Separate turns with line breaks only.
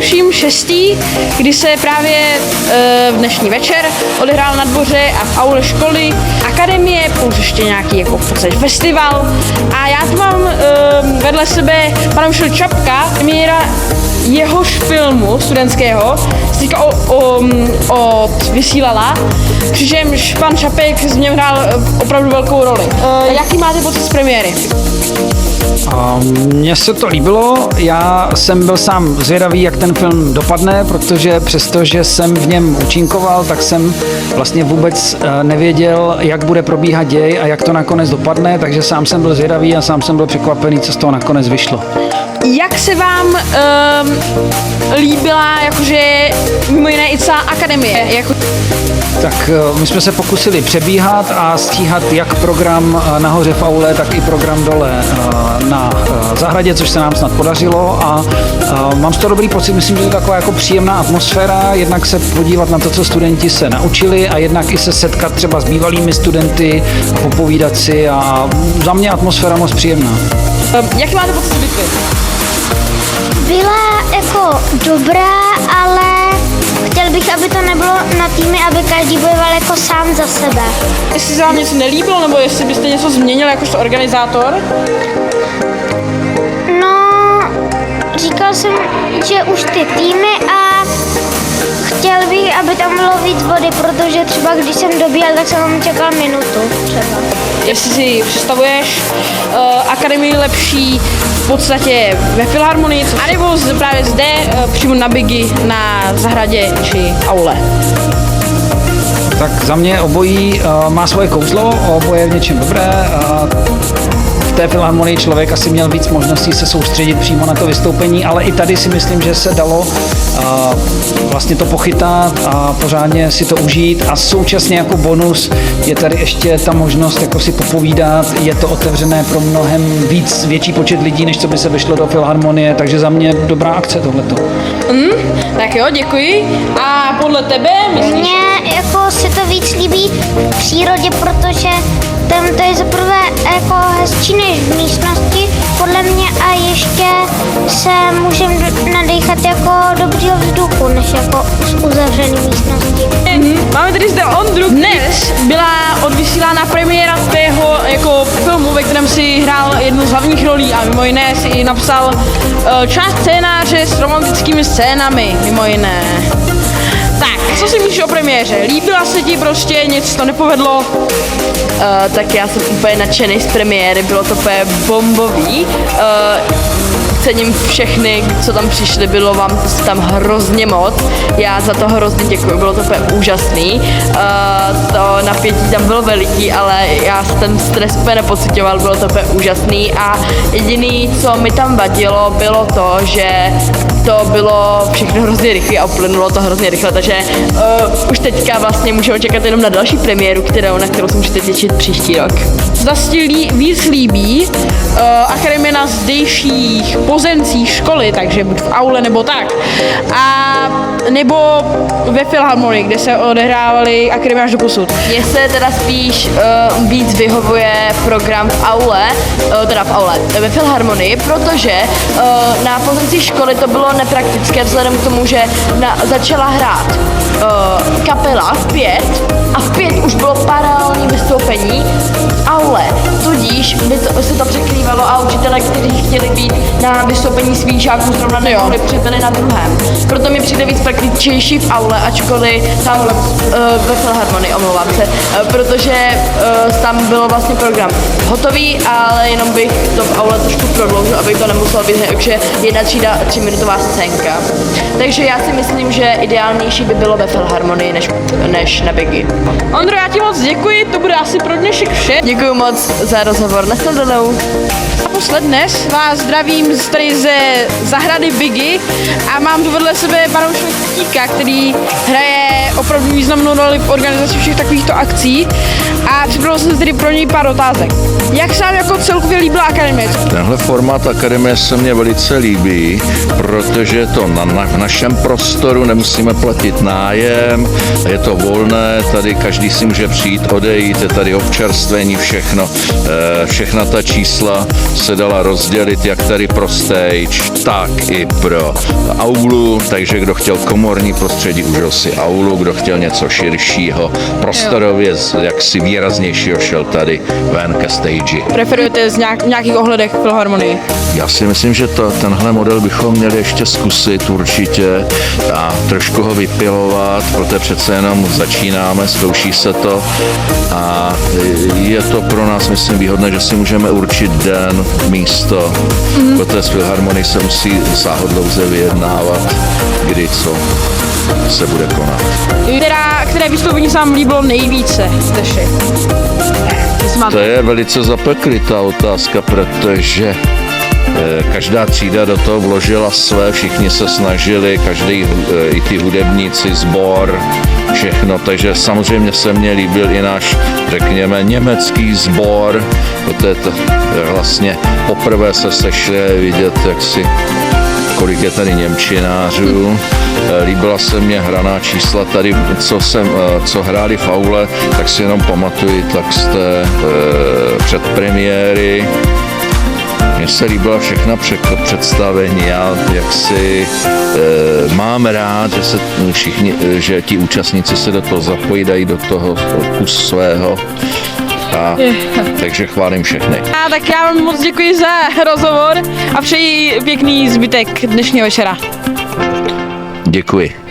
tuším 6., kdy se právě v dnešní večer odehrál na dvoře a v aule školy akademie, plus ještě nějaký jako v podstatě festival. A já tu mám vedle sebe pana Michal Čapka, premiéra jehož filmu studentského se teďka vysílala, přičemž pan Čapek z něm hrál opravdu velkou roli. Jaký máte pocit z premiéry?
Mně se to líbilo, já jsem byl sám zvědavý, jak ten film dopadne, protože přestože jsem v něm účinkoval, tak jsem vlastně vůbec nevěděl, jak bude probíhat děj a jak to nakonec dopadne, takže sám jsem byl zvědavý a sám jsem byl překvapený, co z toho nakonec vyšlo.
Jak se vám líbila jakože mimo jiné i celá akademie?
Tak my jsme se pokusili přebíhat a stíhat jak program nahoře v aule, tak i program dole na zahradě, což se nám snad podařilo a mám z toho dobrý pocit, myslím, že to je taková jako příjemná atmosféra, jednak se podívat na to, co studenti se naučili a jednak i se setkat třeba s bývalými studenty a popovídat si a za mě atmosféra moc příjemná.
Jaký máte pocit z bitvy?
Byla jako dobrá, ale chtěl bych, aby to nebylo na týmy, aby každý bojoval jako sám za sebe.
Jestli se vám něco nelíbilo, nebo jestli byste něco změnil jakožto organizátor?
No, říkal jsem, že už ty týmy a chtěl bych, aby tam bylo víc vody, protože třeba když jsem dobíjel, tak jsem tam čekal minutu třeba.
Jestli si představuješ akademii lepší v podstatě ve Filharmonii, anebo právě zde přímo na Bigi, na zahradě či aule?
Tak za mě obojí má svoje kouzlo, oboje je v něčem dobré. V té Filharmonii člověk asi měl víc možností se soustředit přímo na to vystoupení, ale i tady si myslím, že se dalo vlastně to pochytat a pořádně si to užít a současně jako bonus je tady ještě ta možnost jako si popovídat, je to otevřené pro mnohem větší počet lidí, než co by se vyšlo do Filharmonie, takže za mě dobrá akce tohleto.
Tak jo, děkuji. A podle tebe myslíš?
Mně jako se to víc líbí v přírodě, protože tam to je zaprvé jako hezčí než v místnosti, podle mě, a ještě se můžeme nadechat jako dobrýho vzduchu, než jako z uzavřené místnosti.
Máme tady zde Ondru. Dnes byla odvysílána premiéra tvého jako filmu, ve kterém si hrál jednu z hlavních rolí a mimo jiné si i napsal část scénáře s romantickými scénami, mimo jiné. Tak, co si myslíš o premiéře? Líbila se ti prostě, něco to nepovedlo?
Tak já jsem úplně nadšený z premiéry, bylo to úplně bombový. Cením všechny, co tam přišli, bylo vám tam hrozně moc. Já za to hrozně děkuji, bylo to úplně úžasný. To napětí tam bylo veliký, ale já ten stres úplně nepocitoval, bylo to úplně úžasný a jediný, co mi tam vadilo, bylo to, že to bylo všechno hrozně rychle a uplynulo to hrozně rychle, takže už teďka vlastně můžeme čekat jenom na další premiéru, na kterou se můžete těšit příští rok.
Zda si víc líbí akademie na zdejších pozemcích školy, takže buď v aule nebo tak, a nebo ve Filharmonii, kde se odehrávaly akademie až do posud.
Mně se teda spíš víc vyhovuje program v aule, ve Filharmonii, protože na pozemcích školy to bylo nepraktické vzhledem k tomu, že začala hrát kapela v 5 a v 5 už bylo paralelní vystoupení v aule, tudíž by se to překrývalo a učitelé, kteří chtěli být na vystoupení svých žáků, zrovna nemohli, přibyli na druhém. Proto mi přijde víc praktičtější v aule, ačkoliv tam ve Filharmonii, omlouvám se, protože tam bylo vlastně program hotový, ale jenom bych to v aule trošku prodloužil, abych to nemuselo být, takže 1 třída 3minutová scénka. Takže já si myslím, že ideálnější by bylo ve Filharmonii než na Bigi.
Ondro, já ti moc děkuji, to bude asi pro dnešek vše.
Děkuji moc za rozhovor, nashledanou.
Naposled dnes vás zdravím tady ze zahrady Bigi a mám tu vedle sebe pana Švestíka, který hraje hraje opravdu významnou roli v organizaci všech takovýchto akcí a připravil jsem tedy pro něj pár otázek. Jak se vám jako celkově líbila akademie?
Tenhle formát akademie se mně velice líbí, protože je to v našem prostoru, nemusíme platit nájem, je to volné, tady každý si může přijít, odejít, je tady občerstvení, všechno. Všechna ta čísla se dala rozdělit jak tady pro stage, tak i pro aulu, takže kdo chtěl komorní prostředí, užil si aulu, kdo chtěl něco širšího, prostorově jaksi výraznějšího, šel tady ven ke stage.
Preferujete z nějakých ohledech Filharmonii?
Já si myslím, že tenhle model bychom měli ještě zkusit určitě a trošku ho vypilovat, protože přece jenom začínáme, zkouší se to a je to pro nás, myslím, výhodné, že si můžeme určit den, místo, protože z Filharmonii se musí záhodlouze vyjednávat, kdy co se bude konat.
Které vystoupení se vám líbilo nejvíce, Steši?
To je velice zapeklitá otázka, protože každá třída do toho vložila své, všichni se snažili, každý, i ty hudebníci, sbor, všechno, takže samozřejmě se mně líbil i náš, řekněme, německý sbor, protože to vlastně poprvé se sešli vidět, jak si kolik je tady němčinářů. Líbila se mně hraná čísla tady, co hráli v aule, tak si jenom pamatuji, tak z té předpremiéry. Mně se líbila všechna představení, já jaksi mám rád, že ti účastníci se do toho zapojí, dají do toho kus svého. Takže chválím všechny.
A tak já vám moc děkuji za rozhovor a přeji pěkný zbytek dnešního večera.
Děkuji.